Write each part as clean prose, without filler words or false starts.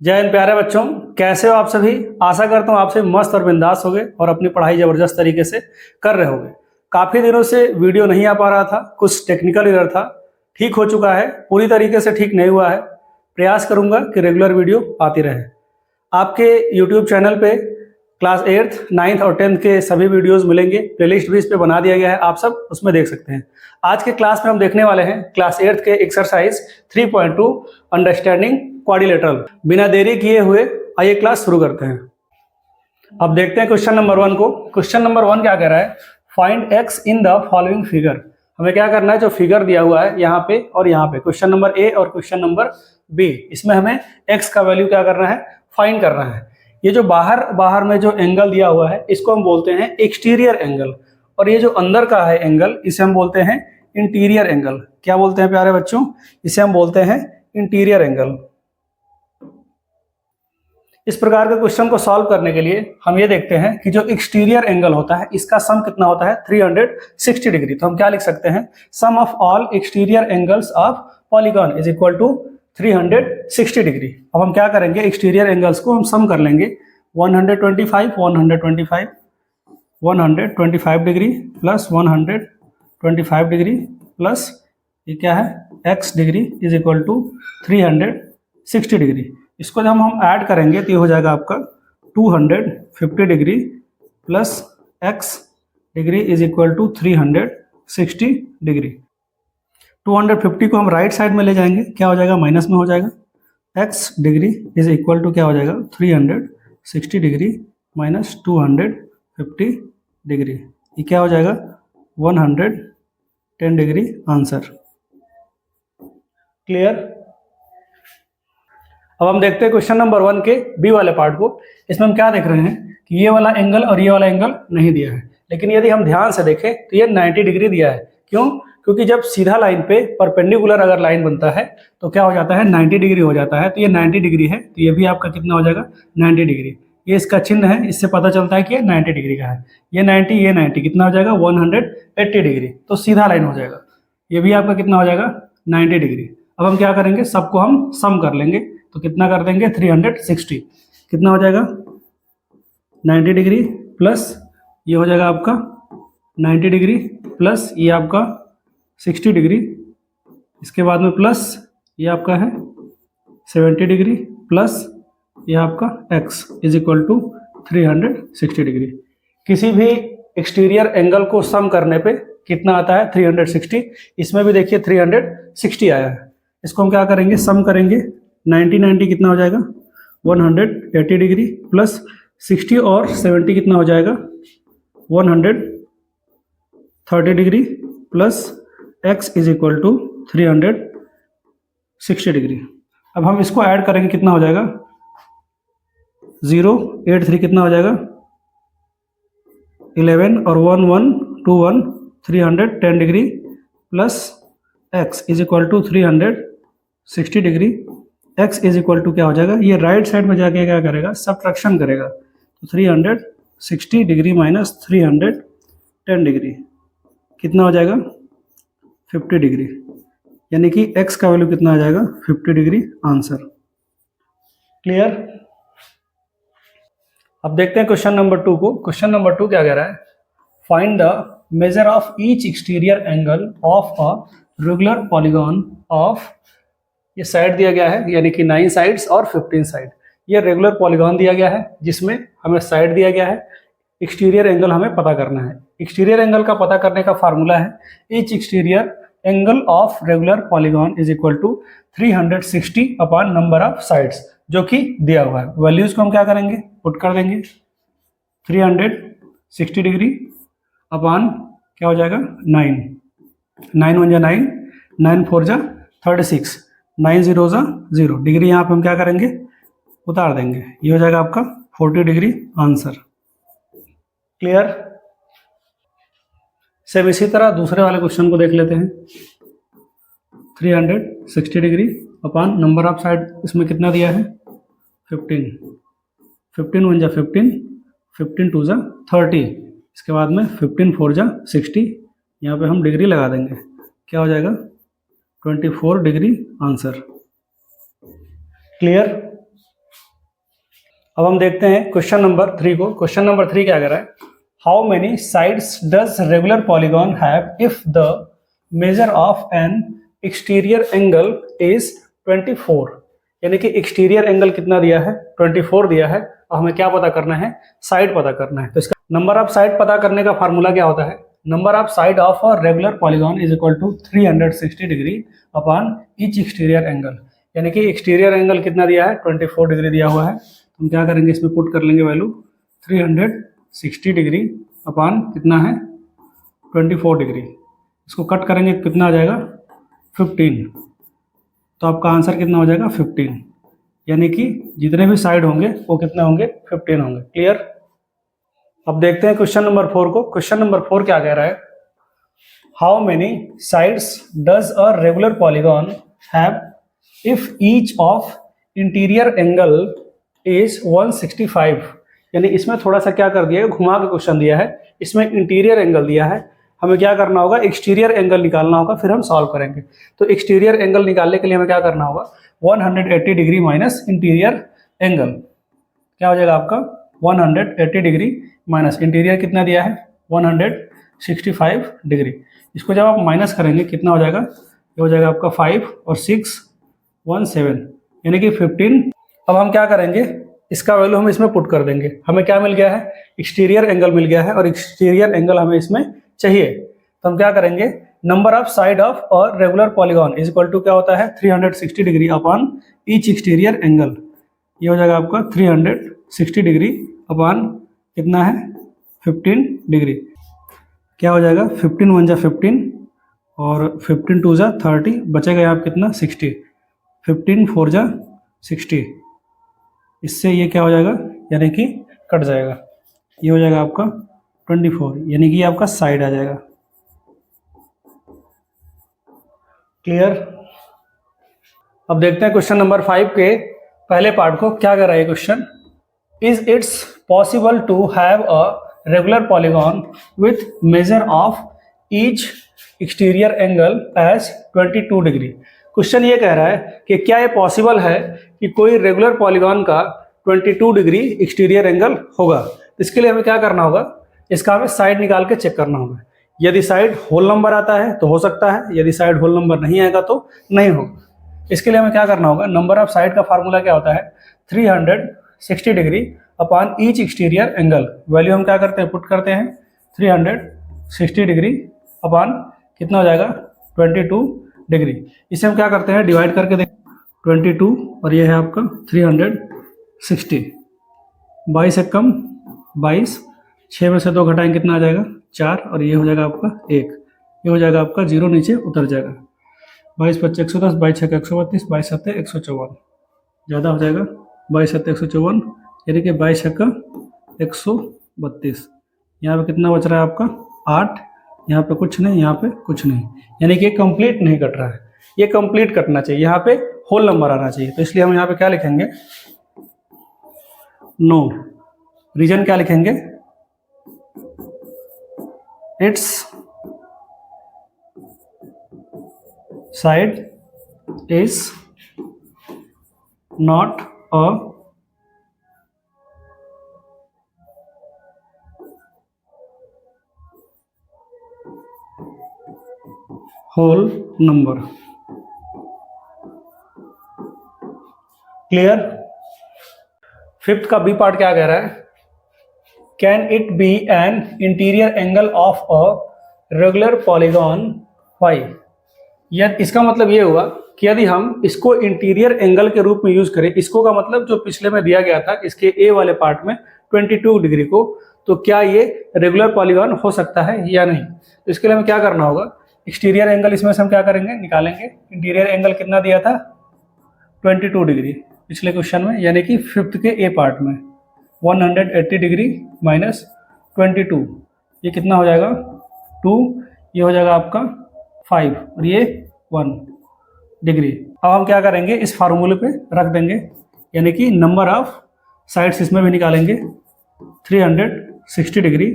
जय हिंद प्यारे बच्चों, कैसे हो आप सभी। आशा करता हूँ आप सभी मस्त और बिंदास होगे और अपनी पढ़ाई जबरदस्त तरीके से कर रहे होगे। काफ़ी दिनों से वीडियो नहीं आ पा रहा था, कुछ टेक्निकल एरर था। ठीक हो चुका है, पूरी तरीके से ठीक नहीं हुआ है। प्रयास करूंगा कि रेगुलर वीडियो आती रहे। आपके यूट्यूब चैनल पे क्लास 8th, 9th और 10th के सभी वीडियोस मिलेंगे। प्लेलिस्ट भी इस पे बना दिया गया है, आप सब उसमें देख सकते हैं। आज के क्लास में हम देखने वाले हैं क्लास 8th के एक्सरसाइज 3.2 अंडरस्टैंडिंग क्वाड्रिलेटरल। बिना देरी किए हुए आइए क्लास शुरू करते हैं। अब देखते हैं क्वेश्चन नंबर 1 को। क्वेश्चन नंबर 1 क्या कह रहा है, find x in the following figure. हमें क्या करना है, जो फिगर दिया हुआ है यहाँ पे और यहाँ पे, क्वेश्चन नंबर ए और क्वेश्चन नंबर बी, इसमें हमें x का वैल्यू क्या करना है, फाइंड करना है। ये जो बाहर में जो एंगल दिया हुआ है इसको हम बोलते हैं एक्सटीरियर एंगल, और ये जो अंदर का है एंगल इसे हम बोलते हैं इंटीरियर एंगल। क्या बोलते हैं प्यारे बच्चों, इसे हम बोलते हैं इंटीरियर एंगल। इस प्रकार के क्वेश्चन को सॉल्व करने के लिए हम ये देखते हैं कि जो एक्सटीरियर एंगल होता है इसका सम कितना होता है, 360 डिग्री। तो हम क्या लिख सकते हैं, sum of all exterior angles of polygon is equal to 360 degree. अब हम क्या करेंगे, एक्सटीरियर एंगल्स को हम सम कर लेंगे। 125 डिग्री प्लस 125 डिग्री प्लस ये क्या है, x degree is equal to 360 degree. इसको जब हम ऐड करेंगे तो ये हो जाएगा आपका 250 degree plus x degree is equal to 360 degree. 250 को हम राइट साइड में ले जाएंगे, क्या हो जाएगा, माइनस में हो जाएगा। x degree is equal to क्या हो जाएगा, 360 डिग्री माइनस 250 डिग्री, ये क्या हो जाएगा, 110 डिग्री आंसर। क्लियर। अब हम देखते हैं क्वेश्चन नंबर 1 के बी वाले पार्ट को। इसमें हम क्या देख रहे हैं कि ये वाला एंगल और ये वाला एंगल नहीं दिया है, लेकिन यदि हम ध्यान से देखें तो ये 90 डिग्री दिया है। क्यों, क्योंकि जब सीधा लाइन पे परपेंडिकुलर अगर लाइन बनता है तो क्या हो जाता है, 90 डिग्री हो जाता है। तो ये 90 डिग्री है, तो ये भी आपका कितना हो जाएगा, 90 डिग्री। ये इसका चिन्ह है, इससे पता चलता है कि ये 90 डिग्री का है। ये 90 कितना हो जाएगा, 180 डिग्री। तो सीधा लाइन हो जाएगा। ये भी आपका कितना हो जाएगा, 90 डिग्री। अब हम क्या करेंगे, सबको हम सम कर लेंगे। तो कितना कर देंगे, 360 कितना हो जाएगा, 90 डिग्री प्लस ये हो जाएगा आपका 90 डिग्री प्लस ये आपका 60 डिग्री, इसके बाद में प्लस ये आपका है 70 डिग्री प्लस ये आपका x is equal to 360 degree. किसी भी एक्सटीरियर एंगल को सम करने पे कितना आता है, 360। इसमें भी देखिए 360 आया है। इसको हम क्या करेंगे, सम करेंगे। 90 कितना हो जाएगा, 180 डिग्री प्लस 60 और 70 कितना हो जाएगा, 130 degree plus x is equal to 360 degree. अब हम इसको ऐड करेंगे, कितना हो जाएगा, 083 कितना हो जाएगा, 11 और 1121 310 degree plus x is equal to 360 degree. x is equal to क्या हो जाएगा, ये राइट साइड में जाके क्या करेगा, सब्ट्रैक्शन करेगा। तो 360 डिग्री माइनस 310 डिग्री कितना हो जाएगा, 50 डिग्री। यानी कि x का वैल्यू कितना आ जाएगा, 50 डिग्री आंसर। क्लियर। अब देखते हैं क्वेश्चन नंबर 2 को। क्वेश्चन नंबर 2 क्या कह रहा है, find the major of each exterior angle of a regular polygon of, ये साइड दिया गया है यानी कि 9 साइड्स और 15 साइड। ये रेगुलर पॉलीगॉन दिया गया है जिसमें हमें साइड दिया गया है। एक्सटीरियर एंगल हमें पता करना है। एक्सटीरियर एंगल का पता करने का फार्मूला है, each exterior angle of regular polygon is equal to 360 upon number of sides, जो कि दिया हुआ है। वैल्यूज को हम क्या करेंगे, पुट कर देंगे। 360 डिग्री अपॉन क्या हो जाएगा, 9 1 जा 9, 9 4 जा 36, 9 0 जा 0 डिग्री। यहाँ पे हम क्या करेंगे, उतार देंगे। ये हो जाएगा आपका 40 डिग्री आंसर। क्लियर। सेम इसी तरह दूसरे वाले क्वेश्चन को देख लेते हैं। 360 degree upon number of side, इसमें कितना दिया है, 15 1 जा 15, 15 2 जा 30, इसके बाद में 15 4 जा 60। यहाँ पे हम डिग्री लगा देंगे, क्या हो जाएगा, 24 डिग्री आंसर। क्लियर। अब हम देखते हैं क्वेश्चन नंबर 3 को। क्वेश्चन नंबर 3 क्या कह रहा है, how many sides does regular polygon have if the measure of N exterior angle is 24। यानी कि एक्सटीरियर एंगल कितना दिया है, 24 दिया है, और हमें क्या पता करना है, साइड पता करना है। तो इसका नंबर ऑफ साइड पता करने का फार्मूला क्या होता है, number of side of a regular polygon is equal to 360 degree upon each exterior angle. यानी कि एक्सटीरियर एंगल कितना दिया है, 24 डिग्री दिया हुआ है। हम क्या करेंगे, इसमें पुट कर लेंगे वैल्यू 360 डिग्री अपॉन कितना है, 24 डिग्री। इसको कट करेंगे कितना आ जाएगा, 15। तो आपका आंसर कितना हो जाएगा, 15। यानी कि जितने भी साइड होंगे वो कितने होंगे, 15 होंगे। क्लियर। अब देखते हैं क्वेश्चन नंबर 4 को। क्वेश्चन नंबर 4 क्या कह रहा है, how many sides does a regular polygon have if each of interior angle is 165। यानी इसमें थोड़ा सा क्या कर दिया है, घुमा के क्वेश्चन दिया है, इसमें इंटीरियर एंगल दिया है, हमें क्या करना होगा, एक्सटीरियर एंगल निकालना होगा, फिर हम सॉल्व करेंगे। तो एक्सटीरियर एंगल निकालने के लिए हमें क्या करना होगा, 180 डिग्री माइनस इंटीरियर एंगल, क्या हो जाएगा आपका 180 डिग्री माइनस इंटीरियर कितना दिया है 165 डिग्री। इसको जब आप माइनस करेंगे कितना हो जाएगा, ये हो जाएगा आपका 5 और 6 17 यानी कि 15। अब हम क्या करेंगे, इसका वैल्यू हम इसमें पुट कर देंगे। हमें क्या मिल गया है, एक्सटीरियर एंगल मिल गया है, और एक्सटीरियर एंगल हमें इसमें चाहिए। तो हम क्या करेंगे, नंबर ऑफ साइड ऑफ और regular polygon is equal to क्या होता है 360 degree upon each exterior angle. ये हो जाएगा आपका 360 डिग्री अपॉन कितना है 15 डिग्री। क्या हो जाएगा 15 1 जा 15 और 15 2 जा 30, बचेगा यहाँ कितना 60, 15 4 जा 60। इससे ये क्या हो जाएगा, यानी कि कट जाएगा, ये हो जाएगा आपका 24, यानी कि आपका साइड आ जाएगा। क्लियर। अब देखते हैं क्वेश्चन नंबर 5 के पहले पार्ट को। क्या कर रहा है question, is it's possible to have a regular polygon with measure of each exterior angle as 22 degree. Question ये कह रहा है कि क्या ये पॉसिबल है कि कोई रेगुलर पॉलीगॉन का 22 डिग्री एक्सटीरियर एंगल होगा। इसके लिए हमें क्या करना होगा, इसका हमें साइड निकाल के चेक करना होगा। यदि साइड होल नंबर आता है तो हो सकता है, यदि साइड होल नंबर नहीं आएगा तो नहीं होगा। इसके लिए हमें क्या करना होगा, नंबर ऑफ साइड का फार्मूला क्या होता है 360 degree upon each exterior angle. Value हम क्या करते हैं, पुट करते हैं 360 डिग्री अपॉन कितना हो जाएगा 22 डिग्री। इसे हम क्या करते हैं, डिवाइड करके देखें 22 और ये है आपका 360, 22 एक कम 22, 6 में से 2 घटाएंगे कितना आ जाएगा 4, और ये हो जाएगा आपका 1, ये हो जाएगा आपका 0 नीचे उतर जाएगा। 22 25 110, 22 6 132, 22 7 154, ज़्यादा हो जाएगा 22 7 154, यानी कि 22 6 132। यहाँ पे कितना बच रहा है आपका 8, यहाँ पे कुछ नहीं, यहाँ पे कुछ नहीं, यानी कि कंप्लीट नहीं कट रहा है। ये कंप्लीट कटना चाहिए, यहाँ पे होल नंबर आना चाहिए। तो इसलिए हम यहाँ पे क्या लिखेंगे, नो। रीजन क्या लिखेंगे, it's side is not a whole number. Clear. Fifth का बी पार्ट क्या कह रहा है, can it be an interior angle of a regular polygon फाई। यदि इसका मतलब ये हुआ कि यदि हम इसको इंटीरियर एंगल के रूप में यूज करें, इसको का मतलब जो पिछले में दिया गया था इसके ए वाले पार्ट में 22 डिग्री को, तो क्या ये रेगुलर पॉलीगॉन हो सकता है या नहीं। तो इसके लिए हमें क्या करना होगा, एक्सटीरियर एंगल इसमें से हम क्या करेंगे, निकालेंगे। इंटीरियर एंगल कितना दिया था 22 डिग्री पिछले क्वेश्चन में, यानी कि फिफ्थ के ए पार्ट में 180 डिग्री माइनस 22, ये कितना हो जाएगा 2, ये हो जाएगा आपका 5 और ये 1 डिग्री। अब हम क्या करेंगे, इस फार्मूले पे रख देंगे, यानी कि नंबर ऑफ साइड्स इसमें भी निकालेंगे 360 डिग्री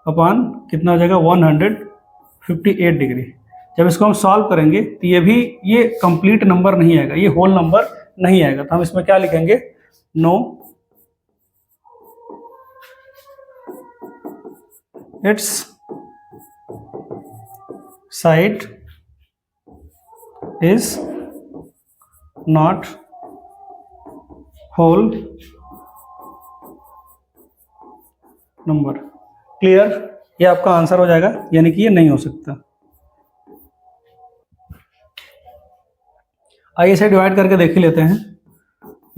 अपॉन कितना हो जाएगा 158 डिग्री। जब इसको हम सॉल्व करेंगे तो ये कंप्लीट नंबर नहीं आएगा, ये होल नंबर नहीं आएगा। तो हम इसमें क्या लिखेंगे, no its side is not whole number। Clear, ये आपका आंसर हो जाएगा, यानी कि ये नहीं हो सकता। आइए इसे डिवाइड करके देख ही लेते हैं।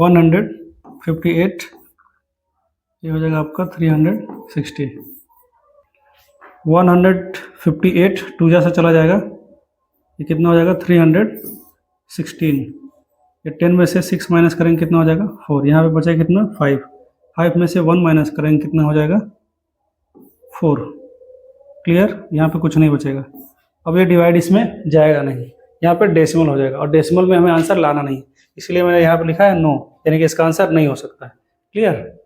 158, ये हो जाएगा आपका 360। 158 टू जा से चला जाएगा, ये कितना हो जाएगा 316। ये 10 में से 6 माइनस करेंगे कितना हो जाएगा 4। यहाँ पे बचेगा कितना 5। 5 में से 1 माइनस करेंगे कितना हो जाएगा 4। क्लियर, यहाँ पे कुछ नहीं बचेगा। अब ये डिवाइड इसमें जाएगा नहीं, यहाँ पे डेसिमल हो जाएगा, और डेसिमल में हमें आंसर लाना नहीं, इसलिए मैंने यहाँ पे लिखा है नो, यानी कि इसका आंसर नहीं हो सकता है। क्लियर।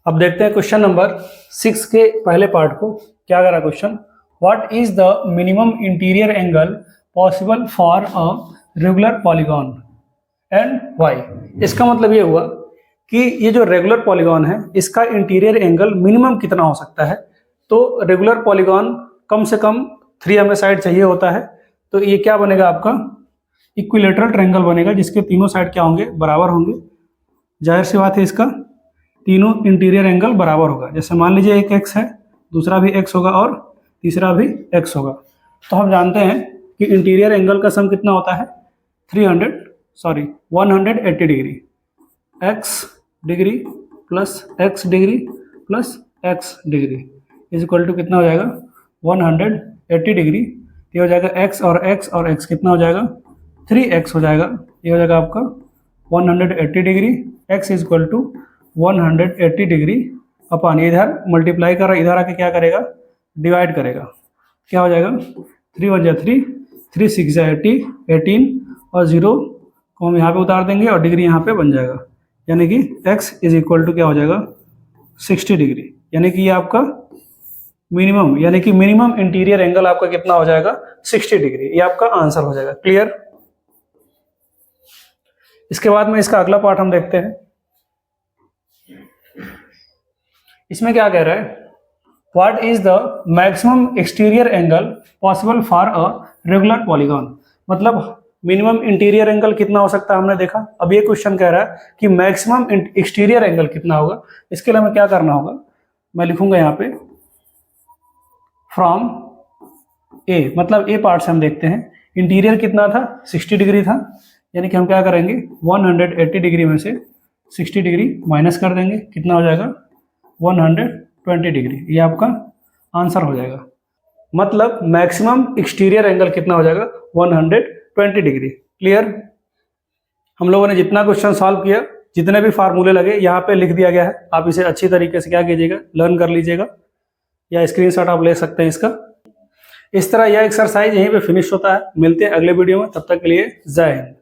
अब देखते हैं क्वेश्चन नंबर 6 के पहले पार्ट को। क्या करा question, what is the minimum interior angle possible for a regular polygon and why. इसका मतलब ये हुआ कि ये जो रेगुलर पॉलीगॉन है इसका इंटीरियर एंगल मिनिमम कितना हो सकता है। तो रेगुलर पॉलीगॉन कम से कम 3 हमें साइड चाहिए होता है, तो ये क्या बनेगा आपका इक्विलेटरल ट्रायंगल बनेगा, जिसके तीनों साइड क्या होंगे बराबर होंगे। जाहिर सी बात है इसका तीनों इंटीरियर एंगल बराबर होगा। जैसे मान लीजिए एक एक्स है, दूसरा भी एक्स होगा और तीसरा भी एक्स होगा, तो हम जानते हैं कि इंटीरियर एंगल का सम कितना होता है 180 degree. X degree plus x degree plus x degree is equal to कितना हो जाएगा 180 डिग्री। ये हो जाएगा एक्स और एक्स कितना हो जाएगा 3x हो जाएगा। ये हो जाएगा आपका 180 degree, x is equal to 180 degree अपन इधर मल्टीप्लाई कर रहा है, इधर आके क्या करेगा डिवाइड करेगा। क्या हो जाएगा 3 1 3, 3 6 80, 18 और 0 को हम यहाँ पे उतार देंगे और डिग्री यहाँ पे बन जाएगा, यानी कि x इज इक्वल टू क्या हो जाएगा 60 डिग्री। यानी कि ये आपका मिनिमम, यानी कि मिनिमम इंटीरियर एंगल आपका कितना हो जाएगा 60 डिग्री। ये आपका आंसर हो जाएगा। क्लियर। इसके बाद में इसका अगला पार्ट हम देखते हैं। इसमें क्या कह रहा है, what is the maximum exterior angle possible for a regular polygon. मतलब मिनिमम इंटीरियर एंगल कितना हो सकता है हमने देखा। अब ये क्वेश्चन कह रहा है कि मैक्सिमम एक्सटीरियर एंगल कितना होगा। इसके लिए हमें क्या करना होगा, मैं लिखूंगा यहाँ पे फ्रॉम ए, मतलब ए पार्ट से हम देखते हैं इंटीरियर कितना था 60 डिग्री था, यानी कि हम क्या करेंगे 180 डिग्री में से 60 डिग्री माइनस कर देंगे, कितना हो जाएगा 120 डिग्री। ये आपका आंसर हो जाएगा। मतलब मैक्सिमम एक्सटीरियर एंगल कितना हो जाएगा 120 डिग्री। क्लियर। हम लोगों ने जितना क्वेश्चन सॉल्व किया, जितने भी फार्मूले लगे यहाँ पे लिख दिया गया है। आप इसे अच्छी तरीके से क्या कीजिएगा लर्न कर लीजिएगा, या स्क्रीनशॉट आप ले सकते हैं इसका। इस तरह यह एक्सरसाइज यहीं पे फिनिश होता है। मिलते हैं अगले वीडियो में, तब तक के लिए जय हिंद।